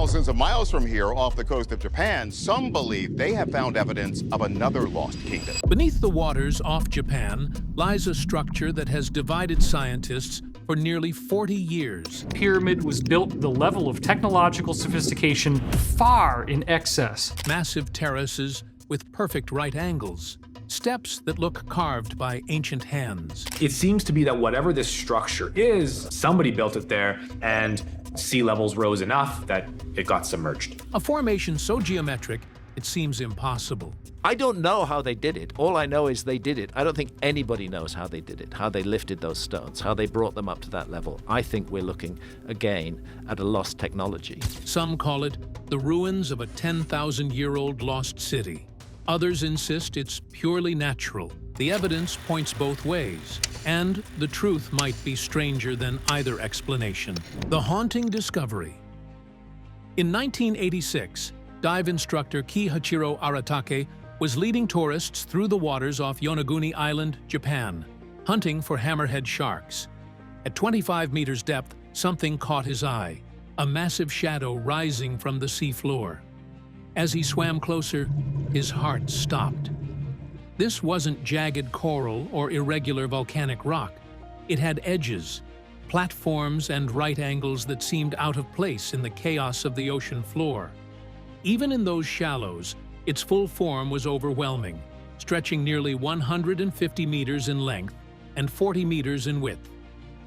Thousands of miles from here, off the coast of Japan, some believe they have found evidence of another lost kingdom. Beneath the waters off Japan lies a structure that has divided scientists for nearly 40 years. The pyramid was built at the level of technological sophistication far in excess. Massive terraces with perfect right angles. Steps that look carved by ancient hands. It seems to be that whatever this structure is, somebody built it there and sea levels rose enough that it got submerged. A formation so geometric, it seems impossible. I don't know how they did it. All I know is they did it. I don't think anybody knows how they did it, how they lifted those stones, how they brought them up to that level. I think we're looking, again, at a lost technology. Some call it the ruins of a 10,000-year-old lost city. Others insist it's purely natural. The evidence points both ways, and the truth might be stranger than either explanation. The haunting discovery. In 1986, dive instructor Kihachiro Aratake was leading tourists through the waters off Yonaguni Island, Japan, hunting for hammerhead sharks. At 25 meters depth, something caught his eye, a massive shadow rising from the seafloor. As he swam closer, his heart stopped. This wasn't jagged coral or irregular volcanic rock. It had edges, platforms, and right angles that seemed out of place in the chaos of the ocean floor. Even in those shallows, its full form was overwhelming, stretching nearly 150 meters in length and 40 meters in width.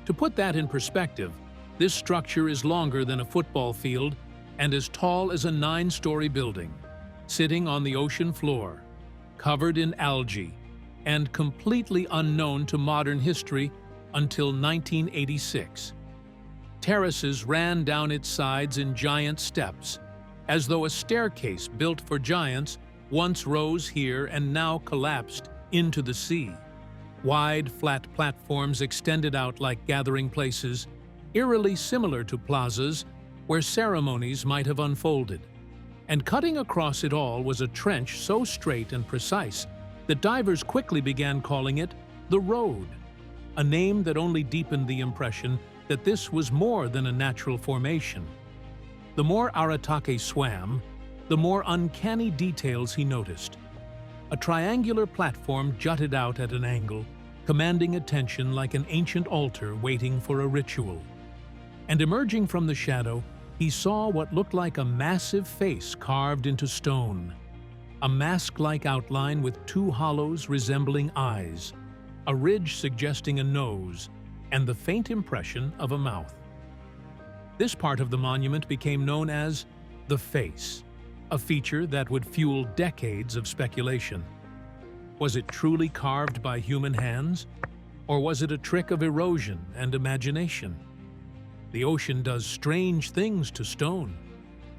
To put that in perspective, this structure is longer than a football field and as tall as a 9-story building, sitting on the ocean floor, covered in algae, and completely unknown to modern history until 1986. Terraces ran down its sides in giant steps, as though a staircase built for giants once rose here and now collapsed into the sea. Wide, flat platforms extended out like gathering places, eerily similar to plazas where ceremonies might have unfolded. And cutting across it all was a trench so straight and precise that divers quickly began calling it the Road, a name that only deepened the impression that this was more than a natural formation. The more Aratake swam, the more uncanny details he noticed. A triangular platform jutted out at an angle, commanding attention like an ancient altar waiting for a ritual. And emerging from the shadow, he saw what looked like a massive face carved into stone, a mask-like outline with 2 hollows resembling eyes, a ridge suggesting a nose, and the faint impression of a mouth. This part of the monument became known as the face, a feature that would fuel decades of speculation. Was it truly carved by human hands, or was it a trick of erosion and imagination? The ocean does strange things to stone,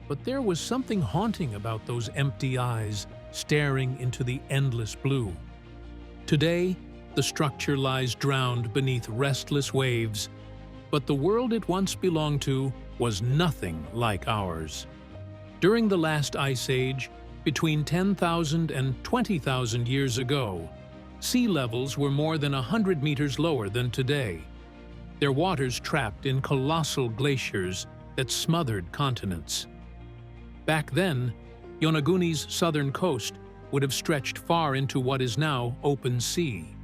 but there was something haunting about those empty eyes staring into the endless blue. Today, the structure lies drowned beneath restless waves, but the world it once belonged to was nothing like ours. During the last ice age, between 10,000 and 20,000 years ago, sea levels were more than 100 meters lower than today, their waters trapped in colossal glaciers that smothered continents. Back then, Yonaguni's southern coast would have stretched far into what is now open sea.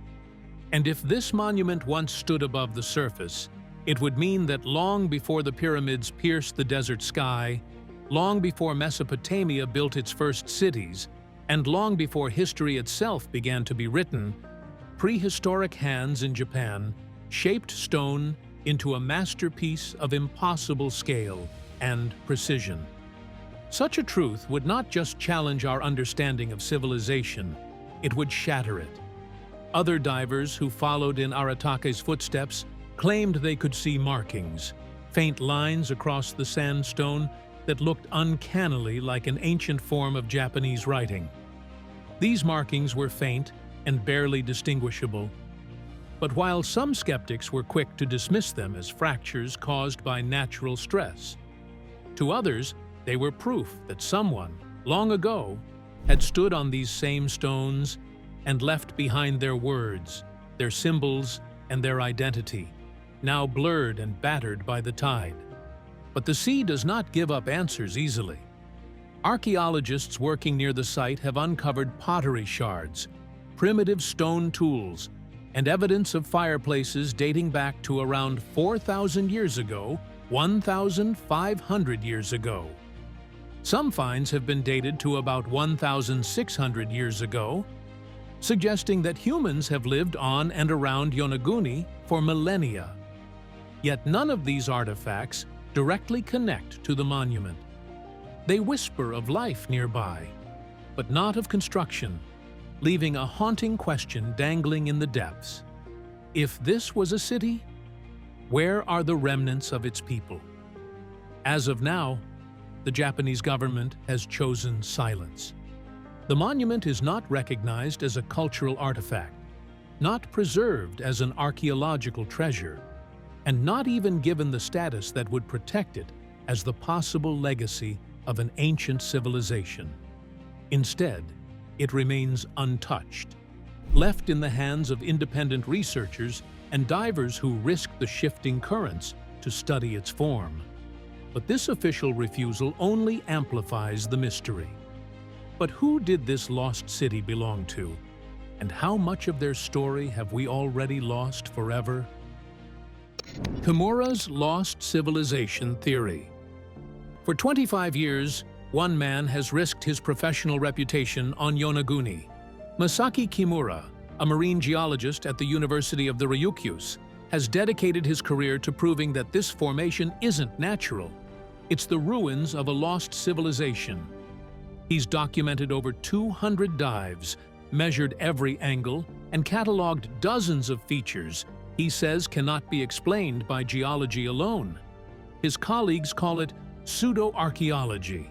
And if this monument once stood above the surface, it would mean that long before the pyramids pierced the desert sky, long before Mesopotamia built its first cities, and long before history itself began to be written, prehistoric hands in Japan shaped stone into a masterpiece of impossible scale and precision. Such a truth would not just challenge our understanding of civilization, it would shatter it. Other divers who followed in Aratake's footsteps claimed they could see markings, faint lines across the sandstone that looked uncannily like an ancient form of Japanese writing. These markings were faint and barely distinguishable, but while some skeptics were quick to dismiss them as fractures caused by natural stress, to others they were proof that someone, long ago, had stood on these same stones and left behind their words, their symbols, and their identity, now blurred and battered by the tide. But the sea does not give up answers easily. Archaeologists working near the site have uncovered pottery shards, primitive stone tools, and evidence of fireplaces dating back to around 4,000 years ago, 1,500 years ago. Some finds have been dated to about 1,600 years ago, suggesting that humans have lived on and around Yonaguni for millennia. Yet none of these artifacts directly connect to the monument. They whisper of life nearby, but not of construction, leaving a haunting question dangling in the depths. If this was a city, where are the remnants of its people? As of now, the Japanese government has chosen silence. The monument is not recognized as a cultural artifact, not preserved as an archaeological treasure, and not even given the status that would protect it as the possible legacy of an ancient civilization. Instead, it remains untouched, left in the hands of independent researchers and divers who risk the shifting currents to study its form. But this official refusal only amplifies the mystery. But who did this lost city belong to? And how much of their story have we already lost forever? Kimura's lost civilization theory. For 25 years, one man has risked his professional reputation on Yonaguni. Masaki Kimura, a marine geologist at the University of the Ryukyus, has dedicated his career to proving that this formation isn't natural. It's the ruins of a lost civilization. He's documented over 200 dives, measured every angle, and cataloged dozens of features he says cannot be explained by geology alone. His colleagues call it pseudo-archaeology.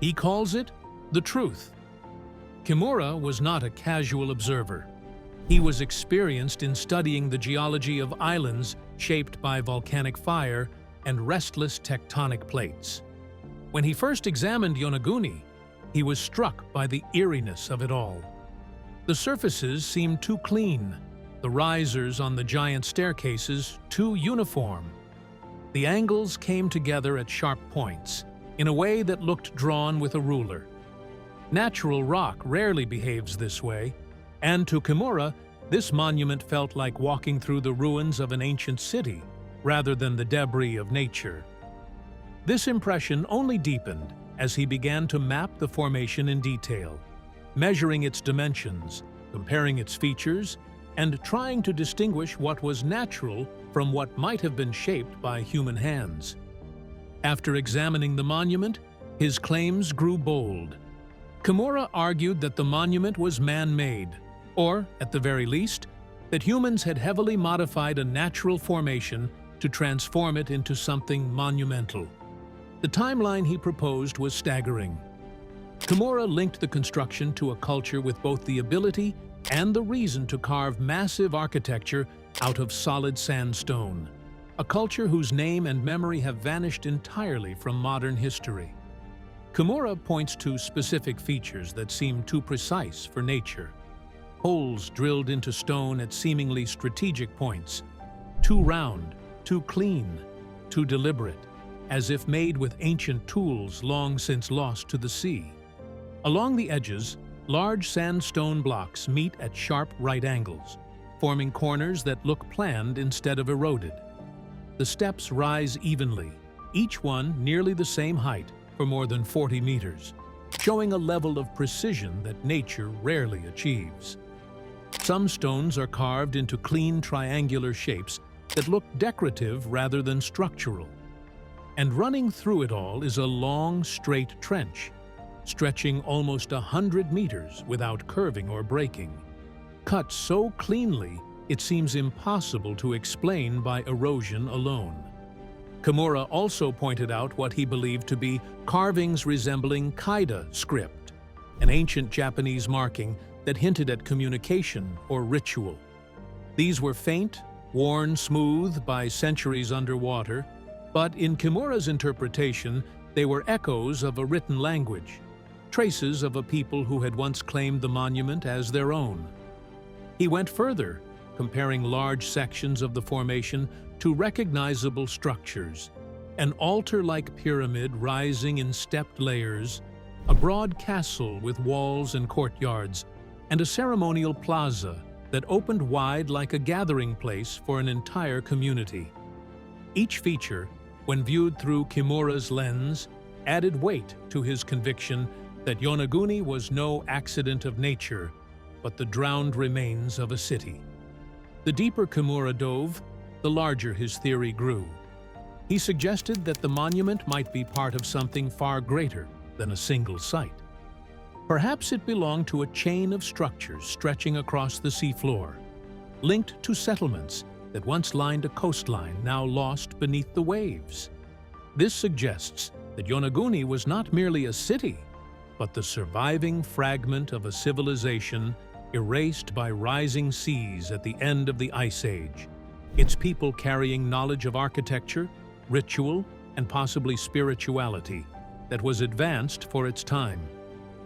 He calls it the truth. Kimura was not a casual observer. He was experienced in studying the geology of islands shaped by volcanic fire and restless tectonic plates. When he first examined Yonaguni, he was struck by the eeriness of it all. The surfaces seemed too clean, the risers on the giant staircases too uniform. The angles came together at sharp points, in a way that looked drawn with a ruler. Natural rock rarely behaves this way, and to Kimura, this monument felt like walking through the ruins of an ancient city, rather than the debris of nature. This impression only deepened as he began to map the formation in detail, measuring its dimensions, comparing its features, and trying to distinguish what was natural from what might have been shaped by human hands. After examining the monument, his claims grew bold. Kimura argued that the monument was man-made, or, at the very least, that humans had heavily modified a natural formation to transform it into something monumental. The timeline he proposed was staggering. Kimura linked the construction to a culture with both the ability and the reason to carve massive architecture out of solid sandstone, a culture whose name and memory have vanished entirely from modern history. Kimura points to specific features that seem too precise for nature. Holes drilled into stone at seemingly strategic points, too round, too clean, too deliberate, as if made with ancient tools long since lost to the sea. Along the edges, large sandstone blocks meet at sharp right angles, forming corners that look planned instead of eroded. The steps rise evenly, each one nearly the same height for more than 40 meters, showing a level of precision that nature rarely achieves. Some stones are carved into clean triangular shapes that look decorative rather than structural. And running through it all is a long, straight trench, stretching almost 100 meters without curving or breaking. Cut so cleanly, it seems impossible to explain by erosion alone. Kimura also pointed out what he believed to be carvings resembling Kaida script, an ancient Japanese marking that hinted at communication or ritual. These were faint, worn smooth by centuries underwater, but in Kimura's interpretation, they were echoes of a written language, traces of a people who had once claimed the monument as their own. He went further, comparing large sections of the formation to recognizable structures, An altar-like pyramid rising in stepped layers, a broad castle with walls and courtyards, and a ceremonial plaza that opened wide like a gathering place for an entire community. Each feature, when viewed through Kimura's lens, added weight to his conviction that Yonaguni was no accident of nature, but the drowned remains of a city. The deeper Kimura dove, the larger his theory grew. He suggested that the monument might be part of something far greater than a single site. Perhaps it belonged to a chain of structures stretching across the seafloor, linked to settlements that once lined a coastline now lost beneath the waves. This suggests that Yonaguni was not merely a city, but the surviving fragment of a civilization erased by rising seas at the end of the Ice Age, its people carrying knowledge of architecture, ritual, and possibly spirituality that was advanced for its time.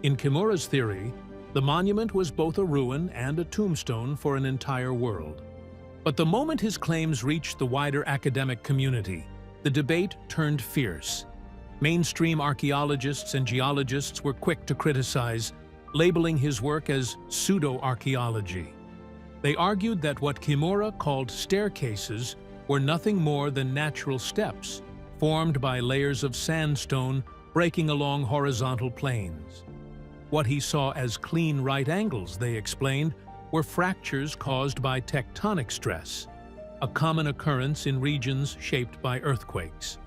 In Kimura's theory, the monument was both a ruin and a tombstone for an entire world. But the moment his claims reached the wider academic community, the debate turned fierce. Mainstream archaeologists and geologists were quick to criticize, labeling his work as pseudo-archaeology. They argued that what Kimura called staircases were nothing more than natural steps, formed by layers of sandstone breaking along horizontal planes. What he saw as clean right angles, they explained, were fractures caused by tectonic stress, a common occurrence in regions shaped by earthquakes.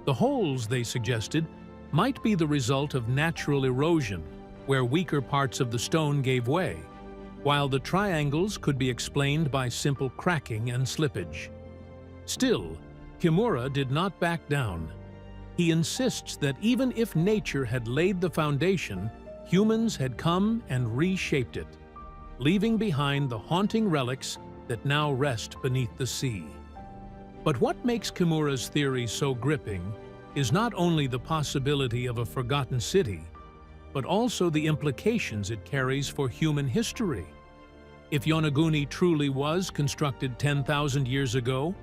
The holes, they suggested, might be the result of natural erosion, where weaker parts of the stone gave way, while the triangles could be explained by simple cracking and slippage. Still, Kimura did not back down. He insists that even if nature had laid the foundation, humans had come and reshaped it, leaving behind the haunting relics that now rest beneath the sea. But what makes Kimura's theory so gripping is not only the possibility of a forgotten city, but also the implications it carries for human history. If Yonaguni truly was constructed 10,000 years ago,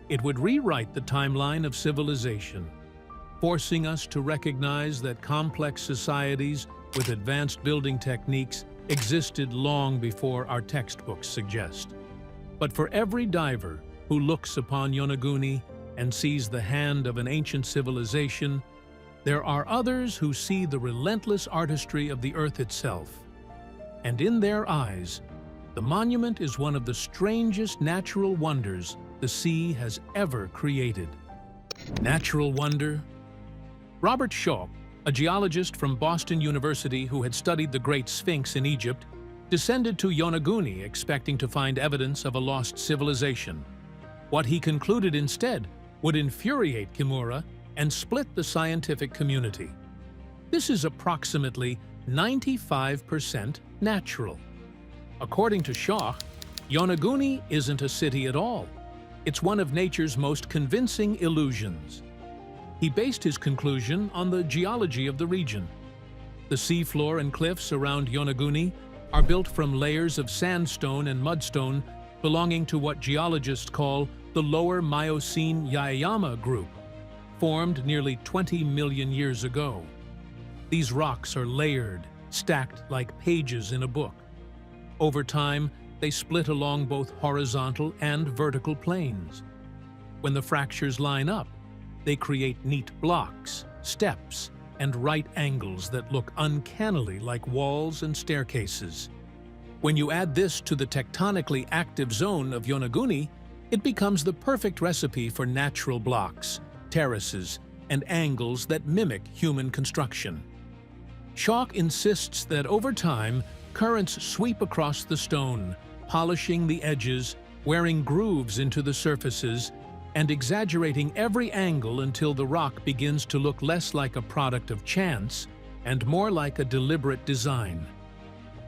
it would rewrite the timeline of civilization, forcing us to recognize that complex societies with advanced building techniques existed long before our textbooks suggest. But for every diver who looks upon Yonaguni and sees the hand of an ancient civilization, there are others who see the relentless artistry of the earth itself. And in their eyes, the monument is one of the strangest natural wonders the sea has ever created. Natural wonder? Robert Schoch, a geologist from Boston University who had studied the Great Sphinx in Egypt, descended to Yonaguni expecting to find evidence of a lost civilization. What he concluded instead would infuriate Kimura and split the scientific community. This is approximately 95% natural. According to Schoch, Yonaguni isn't a city at all. It's one of nature's most convincing illusions. He based his conclusion on the geology of the region. The seafloor and cliffs around Yonaguni are built from layers of sandstone and mudstone belonging to what geologists call the Lower Miocene Yaeyama group, formed nearly 20 million years ago. These rocks are layered, stacked like pages in a book. Over time, they split along both horizontal and vertical planes. When the fractures line up, they create neat blocks, steps, and right angles that look uncannily like walls and staircases. When you add this to the tectonically active zone of Yonaguni, it becomes the perfect recipe for natural blocks, terraces, and angles that mimic human construction. Schoch insists that over time, currents sweep across the stone, polishing the edges, wearing grooves into the surfaces, and exaggerating every angle until the rock begins to look less like a product of chance and more like a deliberate design.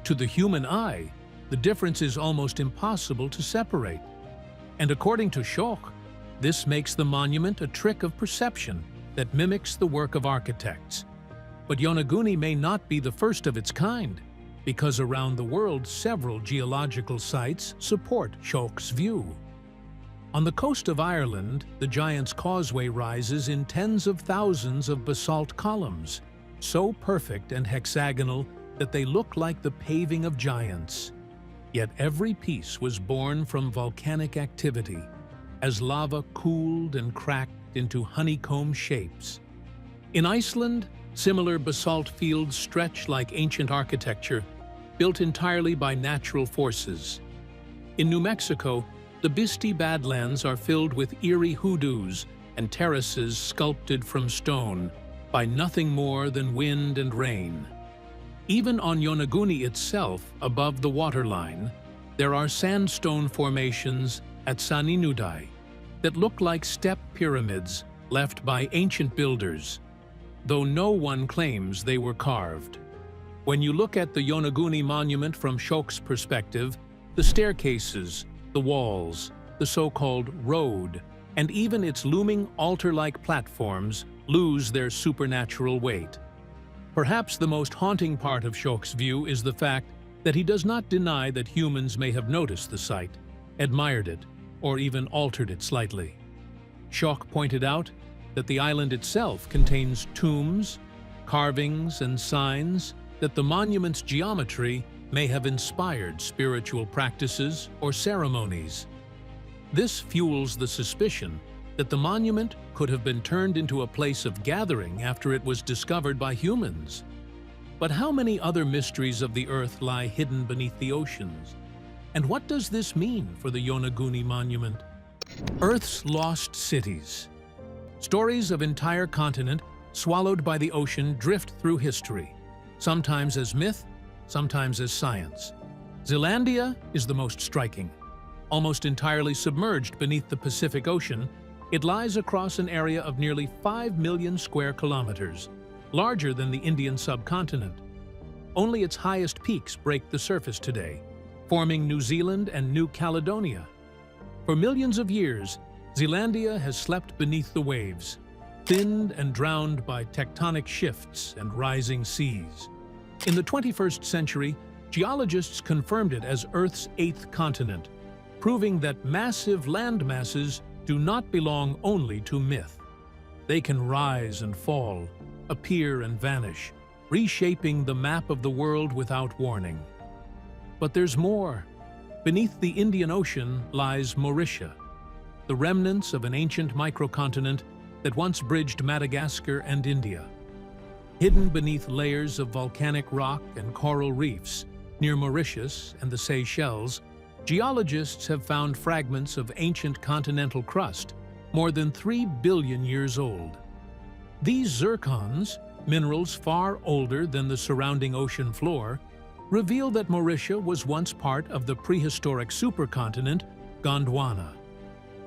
To the human eye, the difference is almost impossible to separate. And according to Schoch, this makes the monument a trick of perception that mimics the work of architects. But Yonaguni may not be the first of its kind, because around the world several geological sites support Schoch's view. On the coast of Ireland, the Giant's Causeway rises in tens of thousands of basalt columns, so perfect and hexagonal that they look like the paving of giants. Yet every piece was born from volcanic activity, as lava cooled and cracked into honeycomb shapes. In Iceland, similar basalt fields stretch like ancient architecture, built entirely by natural forces. In New Mexico, the Bisti Badlands are filled with eerie hoodoos and terraces sculpted from stone by nothing more than wind and rain. Even on Yonaguni itself, above the waterline, there are sandstone formations at Saninudai that look like step pyramids left by ancient builders, though no one claims they were carved. When you look at the Yonaguni monument from Shok's perspective, the staircases, the walls, the so-called road, and even its looming altar-like platforms lose their supernatural weight. Perhaps the most haunting part of Shok's view is the fact that he does not deny that humans may have noticed the site, admired it, or even altered it slightly. Shok pointed out that the island itself contains tombs, carvings, and signs that the monument's geometry may have inspired spiritual practices or ceremonies. This fuels the suspicion that the monument could have been turned into a place of gathering after it was discovered by humans. But how many other mysteries of the Earth lie hidden beneath the oceans? And what does this mean for the Yonaguni monument? Earth's lost cities. Stories of entire continent swallowed by the ocean drift through history, sometimes as myth, sometimes as science. Zealandia is the most striking. Almost entirely submerged beneath the Pacific Ocean, it lies across an area of nearly 5 million square kilometers, larger than the Indian subcontinent. Only its highest peaks break the surface today, forming New Zealand and New Caledonia. For millions of years, Zealandia has slept beneath the waves, thinned and drowned by tectonic shifts and rising seas. In the 21st century, geologists confirmed it as Earth's 8th continent, proving that massive land masses do not belong only to myth. They can rise and fall, appear and vanish, reshaping the map of the world without warning. But there's more. Beneath the Indian Ocean lies Mauritius, the remnants of an ancient microcontinent that once bridged Madagascar and India. Hidden beneath layers of volcanic rock and coral reefs near Mauritius and the Seychelles, geologists have found fragments of ancient continental crust more than 3 billion years old. These zircons, minerals far older than the surrounding ocean floor, reveal that Mauritius was once part of the prehistoric supercontinent Gondwana.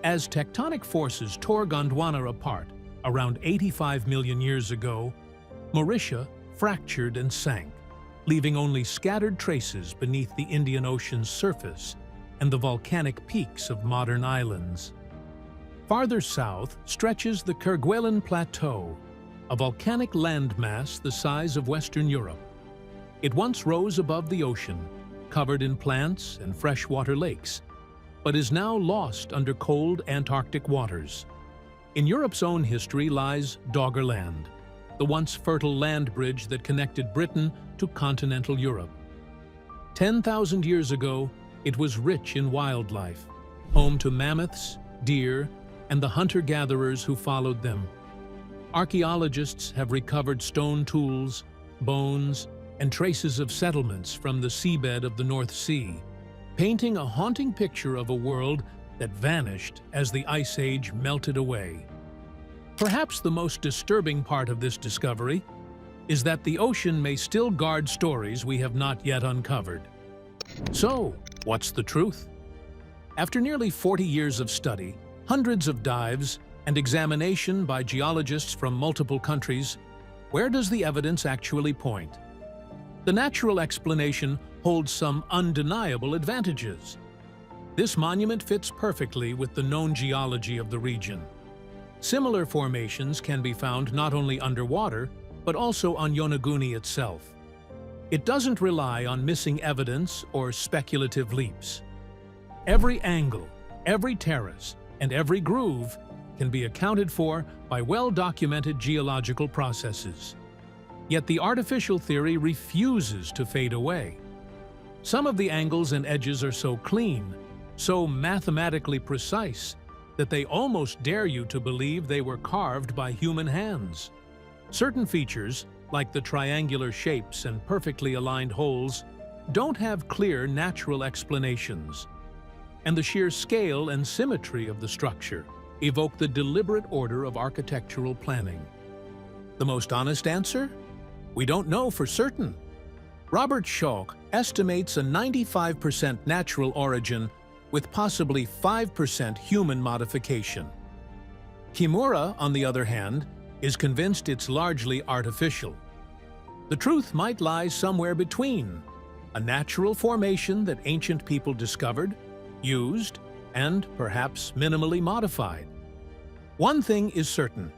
As tectonic forces tore Gondwana apart around 85 million years ago, Mauritius fractured and sank, leaving only scattered traces beneath the Indian Ocean's surface and the volcanic peaks of modern islands. Farther south stretches the Kerguelen Plateau, a volcanic landmass the size of Western Europe. It once rose above the ocean, covered in plants and freshwater lakes, but is now lost under cold Antarctic waters. In Europe's own history lies Doggerland, the once fertile land bridge that connected Britain to continental Europe. 10,000 years ago, it was rich in wildlife, home to mammoths, deer, and the hunter-gatherers who followed them. Archaeologists have recovered stone tools, bones, and traces of settlements from the seabed of the North Sea, painting a haunting picture of a world that vanished as the Ice Age melted away. Perhaps the most disturbing part of this discovery is that the ocean may still guard stories we have not yet uncovered. So, what's the truth? After nearly 40 years of study, hundreds of dives, and examination by geologists from multiple countries, where does the evidence actually point? The natural explanation holds some undeniable advantages. This monument fits perfectly with the known geology of the region. Similar formations can be found not only underwater, but also on Yonaguni itself. It doesn't rely on missing evidence or speculative leaps. Every angle, every terrace, and every groove can be accounted for by well-documented geological processes. Yet the artificial theory refuses to fade away. Some of the angles and edges are so clean, so mathematically precise, that they almost dare you to believe they were carved by human hands. Certain features, like the triangular shapes and perfectly aligned holes, don't have clear natural explanations. And the sheer scale and symmetry of the structure evoke the deliberate order of architectural planning. The most honest answer? We don't know for certain. Robert Schoch estimates a 95% natural origin with possibly 5% human modification. Kimura, on the other hand, is convinced it's largely artificial. The truth might lie somewhere between, a natural formation that ancient people discovered, used, and perhaps minimally modified. One thing is certain: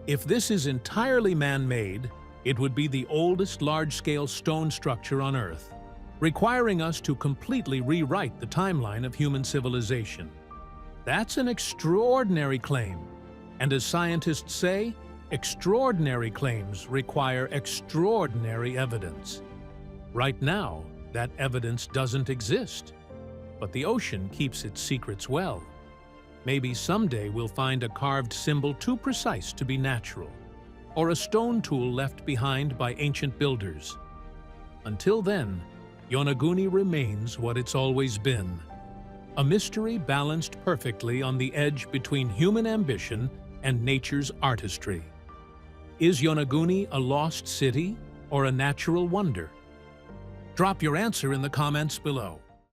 if this is entirely man-made, it would be the oldest large-scale stone structure on Earth, requiring us to completely rewrite the timeline of human civilization. That's an extraordinary claim, and as scientists say, extraordinary claims require extraordinary evidence. Right now, that evidence doesn't exist, but the ocean keeps its secrets well. Maybe someday we'll find a carved symbol too precise to be natural, or a stone tool left behind by ancient builders. Until then, Yonaguni remains what it's always been: a mystery balanced perfectly on the edge between human ambition and nature's artistry. Is Yonaguni a lost city or a natural wonder? Drop your answer in the comments below.